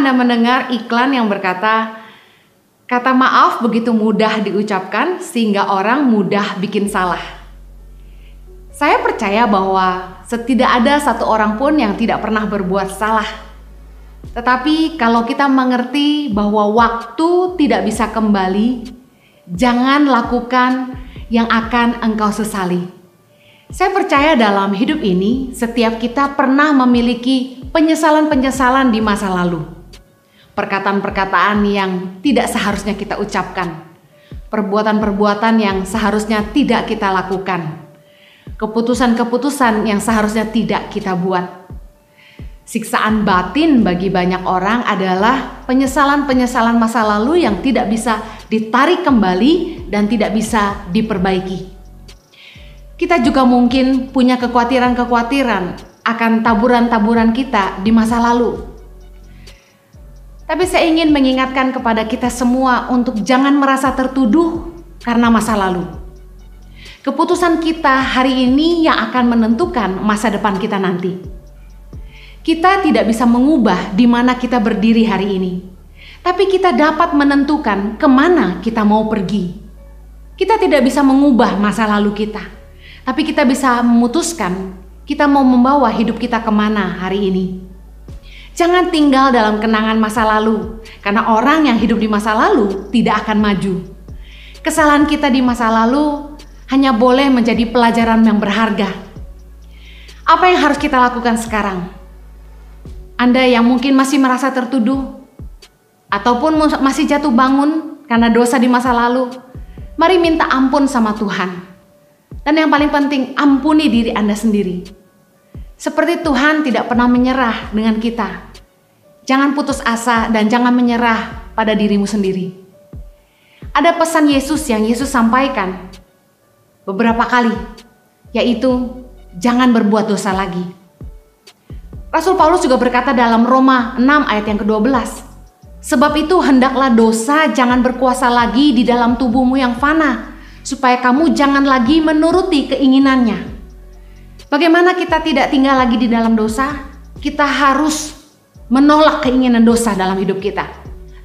Anda mendengar iklan yang berkata, kata maaf begitu mudah diucapkan sehingga orang mudah bikin salah. Saya percaya bahwa tidak ada satu orang pun yang tidak pernah berbuat salah. Tetapi kalau kita mengerti bahwa waktu tidak bisa kembali, jangan lakukan yang akan engkau sesali. Saya percaya dalam hidup ini setiap kita pernah memiliki penyesalan-penyesalan di masa lalu. Perkataan-perkataan yang tidak seharusnya kita ucapkan. Perbuatan-perbuatan yang seharusnya tidak kita lakukan. Keputusan-keputusan yang seharusnya tidak kita buat. Siksaan batin bagi banyak orang adalah penyesalan-penyesalan masa lalu yang tidak bisa ditarik kembali dan tidak bisa diperbaiki. Kita juga mungkin punya kekhawatiran-kekhawatiran akan taburan-taburan kita di masa lalu. Tapi saya ingin mengingatkan kepada kita semua untuk jangan merasa tertuduh karena masa lalu. Keputusan kita hari ini yang akan menentukan masa depan kita nanti. Kita tidak bisa mengubah di mana kita berdiri hari ini. Tapi kita dapat menentukan kemana kita mau pergi. Kita tidak bisa mengubah masa lalu kita. Tapi kita bisa memutuskan kita mau membawa hidup kita kemana hari ini. Jangan tinggal dalam kenangan masa lalu. Karena orang yang hidup di masa lalu tidak akan maju. Kesalahan kita di masa lalu hanya boleh menjadi pelajaran yang berharga. Apa yang harus kita lakukan sekarang? Anda yang mungkin masih merasa tertuduh ataupun masih jatuh bangun karena dosa di masa lalu, mari minta ampun sama Tuhan. Dan yang paling penting, ampuni diri Anda sendiri. Seperti Tuhan tidak pernah menyerah dengan kita. Jangan putus asa dan jangan menyerah pada dirimu sendiri. Ada pesan Yesus yang Yesus sampaikan beberapa kali, yaitu jangan berbuat dosa lagi. Rasul Paulus juga berkata dalam Roma 6 ayat yang ke-12, sebab itu hendaklah dosa jangan berkuasa lagi di dalam tubuhmu yang fana, supaya kamu jangan lagi menuruti keinginannya. Bagaimana kita tidak tinggal lagi di dalam dosa? Kita harus menolak keinginan dosa dalam hidup kita.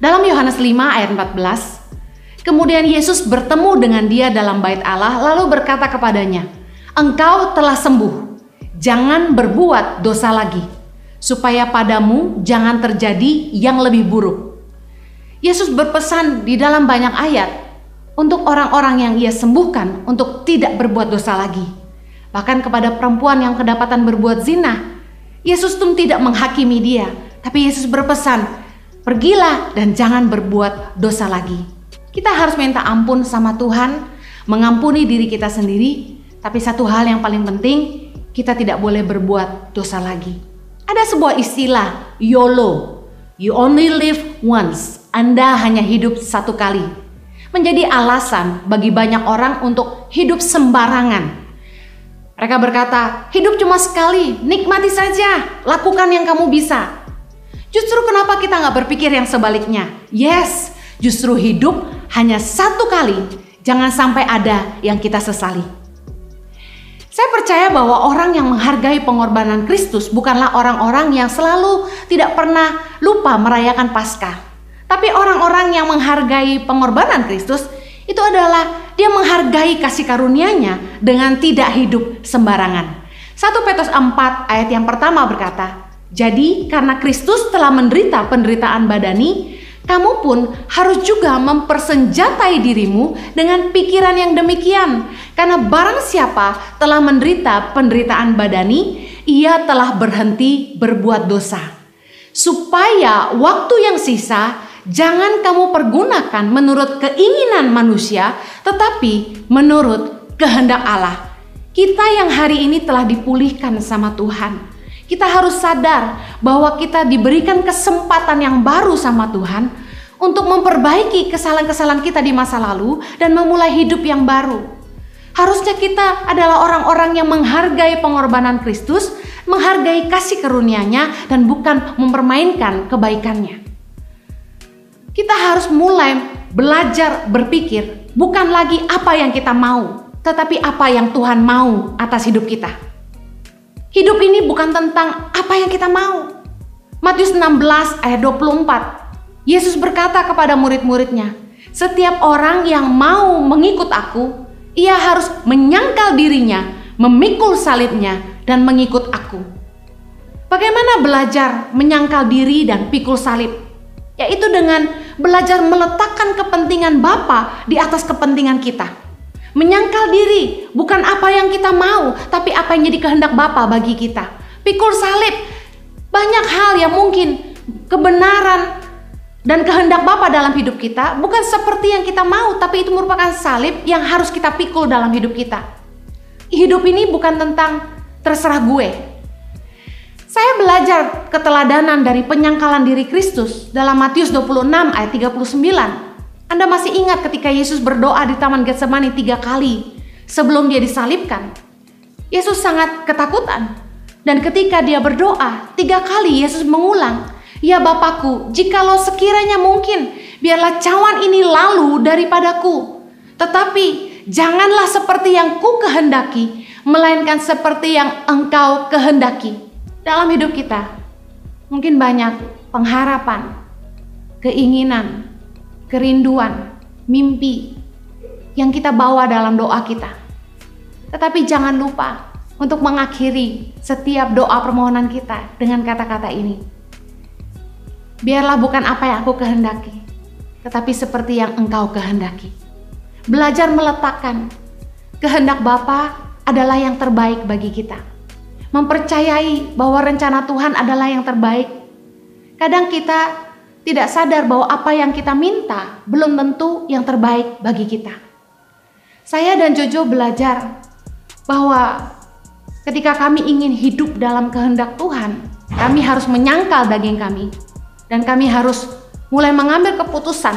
Dalam Yohanes 5 ayat 14, kemudian Yesus bertemu dengan dia dalam bait Allah lalu berkata kepadanya, engkau telah sembuh, jangan berbuat dosa lagi, supaya padamu jangan terjadi yang lebih buruk. Yesus berpesan di dalam banyak ayat untuk orang-orang yang ia sembuhkan untuk tidak berbuat dosa lagi. Bahkan kepada perempuan yang kedapatan berbuat zina, Yesus pun tidak menghakimi dia, tapi Yesus berpesan, pergilah dan jangan berbuat dosa lagi. Kita harus minta ampun sama Tuhan, mengampuni diri kita sendiri, tapi satu hal yang paling penting, kita tidak boleh berbuat dosa lagi. Ada sebuah istilah, YOLO, you only live once, Anda hanya hidup satu kali. Menjadi alasan bagi banyak orang untuk hidup sembarangan. Mereka berkata, hidup cuma sekali, nikmati saja, lakukan yang kamu bisa. Justru kenapa kita nggak berpikir yang sebaliknya? Yes, justru hidup hanya satu kali, jangan sampai ada yang kita sesali. Saya percaya bahwa orang yang menghargai pengorbanan Kristus bukanlah orang-orang yang selalu tidak pernah lupa merayakan Paskah. Tapi orang-orang yang menghargai pengorbanan Kristus itu adalah dia menghargai kasih karunia-Nya dengan tidak hidup sembarangan. 1 Petrus 4 ayat yang pertama berkata, jadi karena Kristus telah menderita penderitaan badani, kamu pun harus juga mempersenjatai dirimu dengan pikiran yang demikian. Karena barang siapa telah menderita penderitaan badani, ia telah berhenti berbuat dosa. Supaya waktu yang sisa jangan kamu pergunakan menurut keinginan manusia, tetapi menurut kehendak Allah. Kita yang hari ini telah dipulihkan sama Tuhan. Kita harus sadar bahwa kita diberikan kesempatan yang baru sama Tuhan untuk memperbaiki kesalahan-kesalahan kita di masa lalu dan memulai hidup yang baru. Harusnya kita adalah orang-orang yang menghargai pengorbanan Kristus, menghargai kasih karunia-Nya dan bukan mempermainkan kebaikannya. Kita harus mulai belajar berpikir bukan lagi apa yang kita mau, tetapi apa yang Tuhan mau atas hidup kita. Hidup ini bukan tentang apa yang kita mau, Matius 16 ayat 24. Yesus berkata kepada murid-muridnya, setiap orang yang mau mengikut aku, ia harus menyangkal dirinya, memikul salibnya, dan mengikut aku. Bagaimana belajar menyangkal diri dan pikul salib? Yaitu dengan belajar meletakkan kepentingan Bapa di atas kepentingan kita. Menyangkal diri, bukan apa yang kita mau, tapi apa yang jadi kehendak Bapa bagi kita. Pikul salib, banyak hal yang mungkin kebenaran dan kehendak Bapa dalam hidup kita bukan seperti yang kita mau, tapi itu merupakan salib yang harus kita pikul dalam hidup kita. Hidup ini bukan tentang terserah gue. Saya belajar keteladanan dari penyangkalan diri Kristus dalam Matius 26 ayat 39. Anda masih ingat ketika Yesus berdoa di Taman Getsemani 3 kali sebelum dia disalibkan? Yesus sangat ketakutan. Dan ketika dia berdoa 3 kali Yesus mengulang, ya Bapakku, jikalau sekiranya mungkin, biarlah cawan ini lalu daripadaku. Tetapi janganlah seperti yang ku kehendaki, melainkan seperti yang Engkau kehendaki. Dalam hidup kita, mungkin banyak pengharapan, keinginan, kerinduan, mimpi yang kita bawa dalam doa kita. Tetapi jangan lupa untuk mengakhiri setiap doa permohonan kita dengan kata-kata ini. Biarlah bukan apa yang aku kehendaki, tetapi seperti yang Engkau kehendaki. Belajar meletakkan kehendak Bapa adalah yang terbaik bagi kita. Mempercayai bahwa rencana Tuhan adalah yang terbaik. Kadang kita tidak sadar bahwa apa yang kita minta belum tentu yang terbaik bagi kita. Saya dan Jojo belajar bahwa ketika kami ingin hidup dalam kehendak Tuhan, kami harus menyangkal daging kami. Dan kami harus mulai mengambil keputusan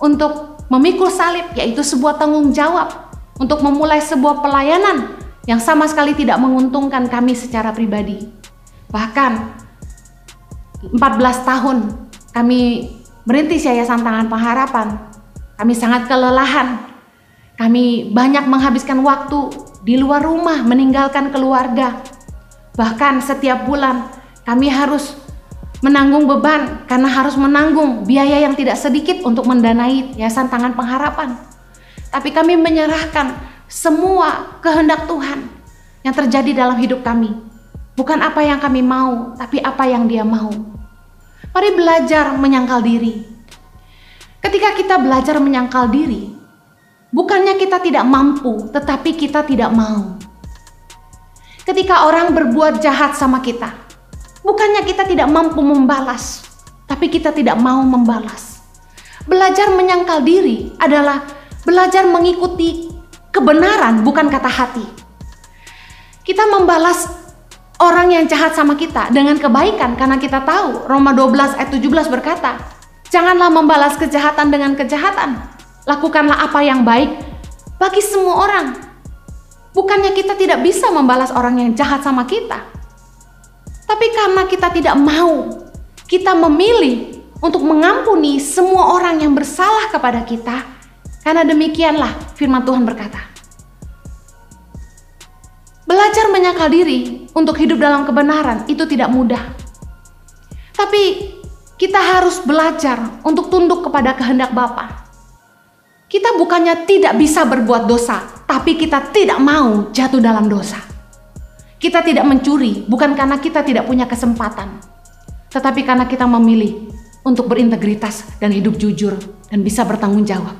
untuk memikul salib, yaitu sebuah tanggung jawab untuk memulai sebuah pelayanan yang sama sekali tidak menguntungkan kami secara pribadi. Bahkan 14 tahun kami merintis Yayasan Tangan Pengharapan. Kami sangat kelelahan. Kami banyak menghabiskan waktu di luar rumah, meninggalkan keluarga. Bahkan setiap bulan kami harus menanggung beban karena harus menanggung biaya yang tidak sedikit untuk mendanai Yayasan Tangan Pengharapan. Tapi kami menyerahkan semua kehendak Tuhan yang terjadi dalam hidup kami. Bukan apa yang kami mau, tapi apa yang Dia mau. Mari belajar menyangkal diri. Ketika kita belajar menyangkal diri, bukannya kita tidak mampu, tetapi kita tidak mau. Ketika orang berbuat jahat sama kita, bukannya kita tidak mampu membalas, tapi kita tidak mau membalas. Belajar menyangkal diri adalah belajar mengikuti kebenaran, bukan kata hati. Kita membalas orang yang jahat sama kita dengan kebaikan karena kita tahu Roma 12 ayat 17 berkata, janganlah membalas kejahatan dengan kejahatan. Lakukanlah apa yang baik bagi semua orang. Bukannya kita tidak bisa membalas orang yang jahat sama kita, tapi karena kita tidak mau, kita memilih untuk mengampuni semua orang yang bersalah kepada kita. Karena demikianlah firman Tuhan berkata. Belajar menyangkal diri untuk hidup dalam kebenaran itu tidak mudah. Tapi kita harus belajar untuk tunduk kepada kehendak Bapa. Kita bukannya tidak bisa berbuat dosa, tapi kita tidak mau jatuh dalam dosa. Kita tidak mencuri bukan karena kita tidak punya kesempatan, tetapi karena kita memilih untuk berintegritas dan hidup jujur dan bisa bertanggung jawab.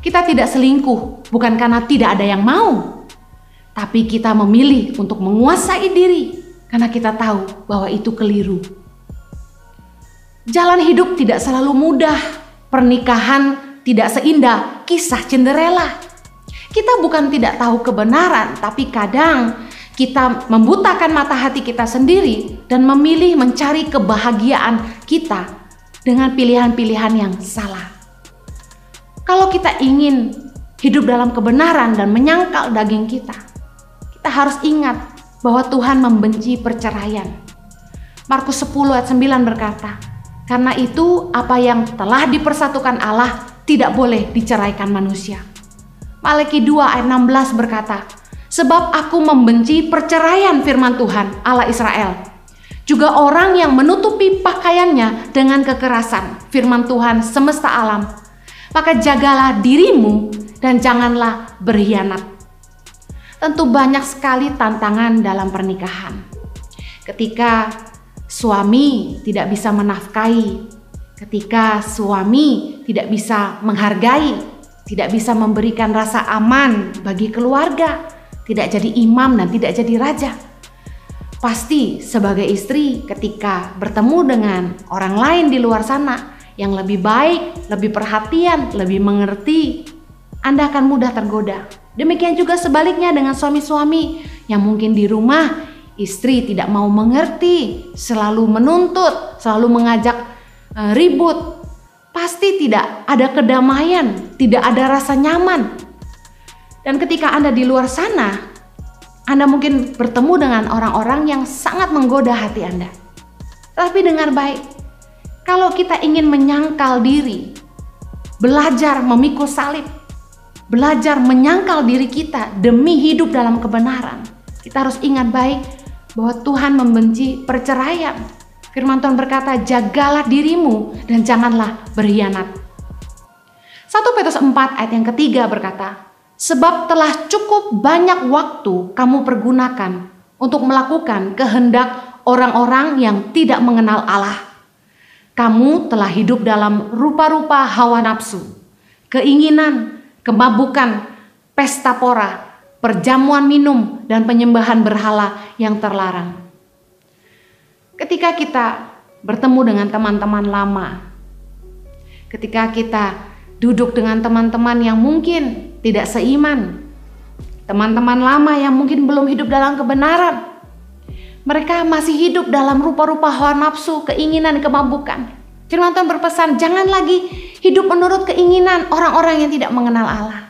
Kita tidak selingkuh bukan karena tidak ada yang mau, tapi kita memilih untuk menguasai diri karena kita tahu bahwa itu keliru. Jalan hidup tidak selalu mudah, pernikahan tidak seindah kisah Cinderella. Kita bukan tidak tahu kebenaran, tapi kadang kita membutakan mata hati kita sendiri dan memilih mencari kebahagiaan kita dengan pilihan-pilihan yang salah. Kalau kita ingin hidup dalam kebenaran dan menyangkal daging kita harus ingat bahwa Tuhan membenci perceraian. Markus 10 ayat 9 berkata, karena itu apa yang telah dipersatukan Allah tidak boleh diceraikan manusia. Malaki 2 ayat 16 berkata, sebab aku membenci perceraian firman Tuhan Allah Israel. juga orang yang menutupi pakaiannya dengan kekerasan. Firman Tuhan semesta alam. Maka jagalah dirimu dan janganlah berkhianat. Tentu banyak sekali tantangan dalam pernikahan. Ketika suami tidak bisa menafkahi, ketika suami tidak bisa menghargai, tidak bisa memberikan rasa aman bagi keluarga, tidak jadi imam dan tidak jadi raja. Pasti sebagai istri ketika bertemu dengan orang lain di luar sana yang lebih baik, lebih perhatian, lebih mengerti, Anda akan mudah tergoda. Demikian juga sebaliknya dengan suami-suami yang mungkin di rumah istri tidak mau mengerti, selalu menuntut, selalu mengajak ribut. Pasti tidak ada kedamaian, tidak ada rasa nyaman. Dan ketika Anda di luar sana, Anda mungkin bertemu dengan orang-orang yang sangat menggoda hati Anda. Tapi dengar baik, kalau kita ingin menyangkal diri, belajar memikul salib, belajar menyangkal diri kita demi hidup dalam kebenaran, kita harus ingat baik bahwa Tuhan membenci perceraian. Firman Tuhan berkata, jagalah dirimu dan janganlah berkhianat. 1 Petrus 4 ayat yang ketiga berkata, sebab telah cukup banyak waktu kamu pergunakan untuk melakukan kehendak orang-orang yang tidak mengenal Allah. Kamu telah hidup dalam rupa-rupa hawa nafsu, keinginan, kemabukan, pesta pora, perjamuan minum, dan penyembahan berhala yang terlarang. Ketika kita bertemu dengan teman-teman lama, ketika kita duduk dengan teman-teman yang mungkin tidak seiman, teman-teman lama yang mungkin belum hidup dalam kebenaran, mereka masih hidup dalam rupa-rupa hawa nafsu, keinginan, kemabukan. Firman Tuhan berpesan, jangan lagi hidup menurut keinginan orang-orang yang tidak mengenal Allah.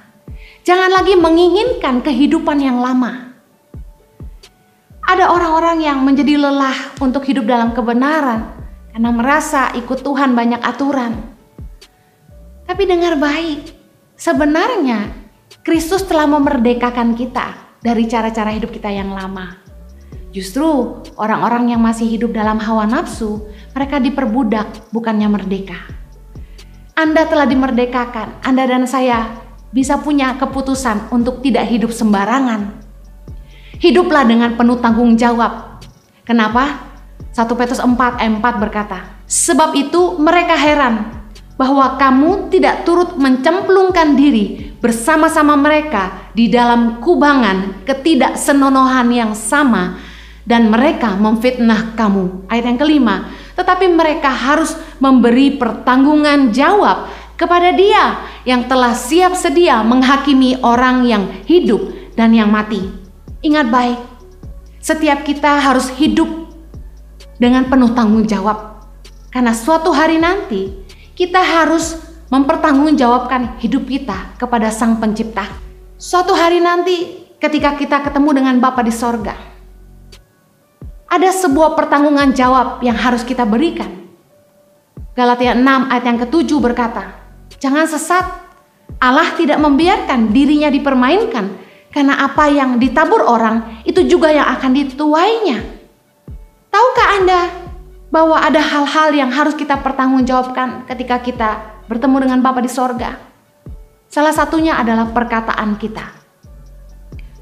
Jangan lagi menginginkan kehidupan yang lama. Ada orang-orang yang menjadi lelah untuk hidup dalam kebenaran karena merasa ikut Tuhan banyak aturan. Tapi dengar baik, sebenarnya Kristus telah memerdekakan kita dari cara-cara hidup kita yang lama. Justru orang-orang yang masih hidup dalam hawa nafsu, mereka diperbudak, bukannya merdeka. Anda telah dimerdekakan, Anda dan saya bisa punya keputusan untuk tidak hidup sembarangan. Hiduplah dengan penuh tanggung jawab. Kenapa? 1 Petrus 4 ayat 4 berkata, sebab itu mereka heran bahwa kamu tidak turut mencemplungkan diri bersama-sama mereka di dalam kubangan ketidaksenonohan yang sama, dan mereka memfitnah kamu. Ayat yang kelima, tetapi mereka harus memberi pertanggungan jawab kepada Dia yang telah siap sedia menghakimi orang yang hidup dan yang mati. Ingat baik, setiap kita harus hidup dengan penuh tanggung jawab. Karena suatu hari nanti kita harus mempertanggungjawabkan hidup kita kepada Sang Pencipta. Suatu hari nanti ketika kita ketemu dengan Bapa di sorga, ada sebuah pertanggungan jawab yang harus kita berikan. Galatia 6 ayat yang ke-7 berkata, jangan sesat, Allah tidak membiarkan dirinya dipermainkan, karena apa yang ditabur orang itu juga yang akan dituainya. Tahukah Anda bahwa ada hal-hal yang harus kita pertanggungjawabkan ketika kita bertemu dengan Bapa di sorga? Salah satunya adalah perkataan kita.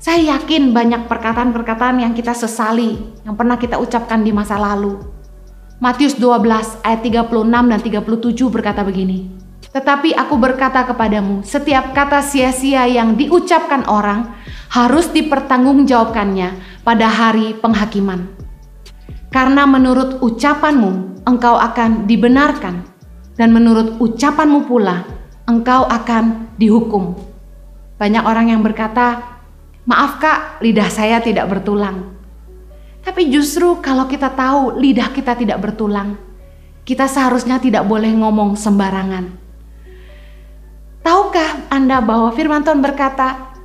Saya yakin banyak perkataan-perkataan yang kita sesali, yang pernah kita ucapkan di masa lalu. Matius 12 ayat 36 dan 37 berkata begini, tetapi aku berkata kepadamu, setiap kata sia-sia yang diucapkan orang harus dipertanggungjawabkannya pada hari penghakiman. Karena menurut ucapanmu engkau akan dibenarkan, dan menurut ucapanmu pula engkau akan dihukum. Banyak orang yang berkata, maaf kak, lidah saya tidak bertulang. Tapi justru kalau kita tahu lidah kita tidak bertulang, kita seharusnya tidak boleh ngomong sembarangan. Tahukah Anda bahwa firman Tuhan berkata,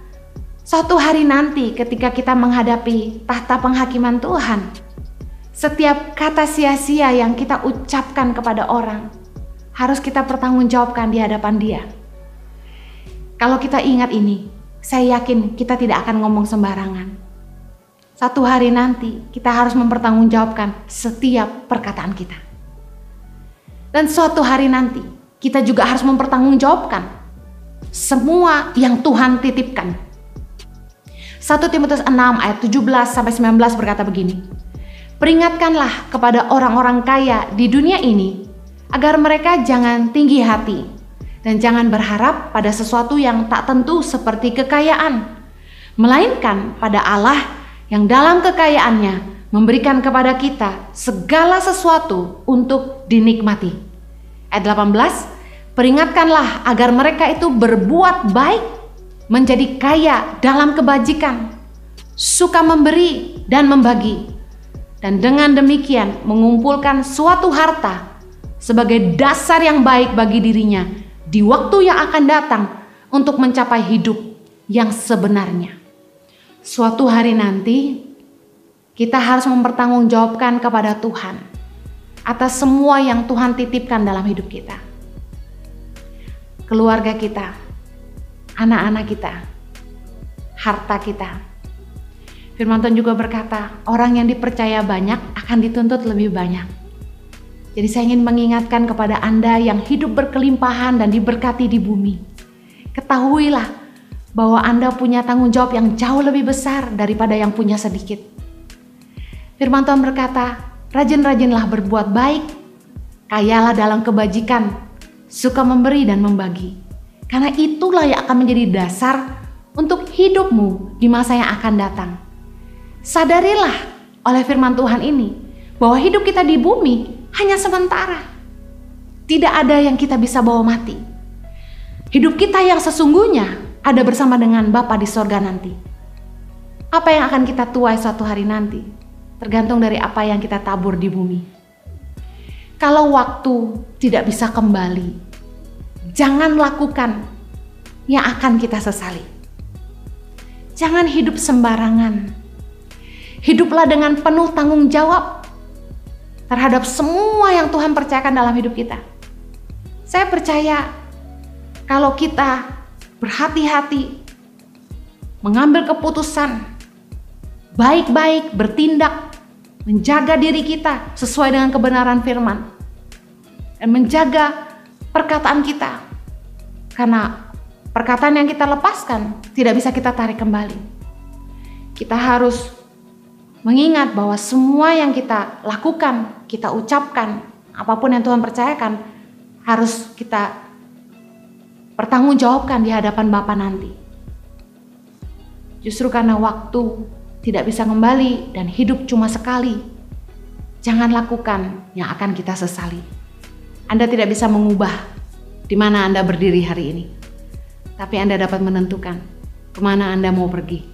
suatu hari nanti ketika kita menghadapi tahta penghakiman Tuhan, setiap kata sia-sia yang kita ucapkan kepada orang harus kita pertanggungjawabkan di hadapan Dia. Kalau kita ingat ini, saya yakin kita tidak akan ngomong sembarangan. Satu hari nanti kita harus mempertanggungjawabkan setiap perkataan kita. Dan suatu hari nanti kita juga harus mempertanggungjawabkan semua yang Tuhan titipkan. 1 Timotius 6 ayat 17-19 berkata begini. Peringatkanlah kepada orang-orang kaya di dunia ini agar mereka jangan tinggi hati dan jangan berharap pada sesuatu yang tak tentu seperti kekayaan, melainkan pada Allah yang dalam kekayaannya memberikan kepada kita segala sesuatu untuk dinikmati. Ayat 18, peringatkanlah agar mereka itu berbuat baik, menjadi kaya dalam kebajikan, suka memberi dan membagi, dan dengan demikian mengumpulkan suatu harta sebagai dasar yang baik bagi dirinya di waktu yang akan datang untuk mencapai hidup yang sebenarnya. Suatu hari nanti kita harus mempertanggungjawabkan kepada Tuhan atas semua yang Tuhan titipkan dalam hidup kita. Keluarga kita, anak-anak kita, harta kita. Firman Tuhan juga berkata, orang yang dipercaya banyak akan dituntut lebih banyak. Jadi saya ingin mengingatkan kepada Anda yang hidup berkelimpahan dan diberkati di bumi. Ketahuilah bahwa Anda punya tanggung jawab yang jauh lebih besar daripada yang punya sedikit. Firman Tuhan berkata, rajin-rajinlah berbuat baik, kayalah dalam kebajikan, suka memberi dan membagi. Karena itulah yang akan menjadi dasar untuk hidupmu di masa yang akan datang. Sadarilah oleh firman Tuhan ini bahwa hidup kita di bumi hanya sementara. Tidak ada yang kita bisa bawa mati. Hidup kita yang sesungguhnya ada bersama dengan Bapa di sorga nanti. Apa yang akan kita tuai suatu hari nanti tergantung dari apa yang kita tabur di bumi. Kalau waktu tidak bisa kembali, jangan lakukan yang akan kita sesali. Jangan hidup sembarangan. Hiduplah dengan penuh tanggung jawab terhadap semua yang Tuhan percayakan dalam hidup kita. Saya percaya kalau kita berhati-hati, mengambil keputusan, baik-baik bertindak, menjaga diri kita sesuai dengan kebenaran firman, dan menjaga perkataan kita. Karena perkataan yang kita lepaskan tidak bisa kita tarik kembali. Kita harus mengingat bahwa semua yang kita lakukan, kita ucapkan, apapun yang Tuhan percayakan, harus kita pertanggungjawabkan di hadapan Bapa nanti. Justru karena waktu tidak bisa kembali dan hidup cuma sekali, jangan lakukan yang akan kita sesali. Anda tidak bisa mengubah di mana Anda berdiri hari ini, tapi Anda dapat menentukan kemana Anda mau pergi.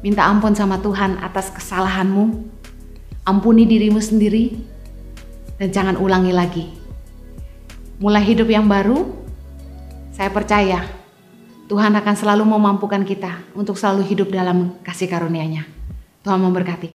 Minta ampun sama Tuhan atas kesalahanmu, ampuni dirimu sendiri, dan jangan ulangi lagi. Mulai hidup yang baru, saya percaya Tuhan akan selalu memampukan kita untuk selalu hidup dalam kasih karunia-Nya. Tuhan memberkati.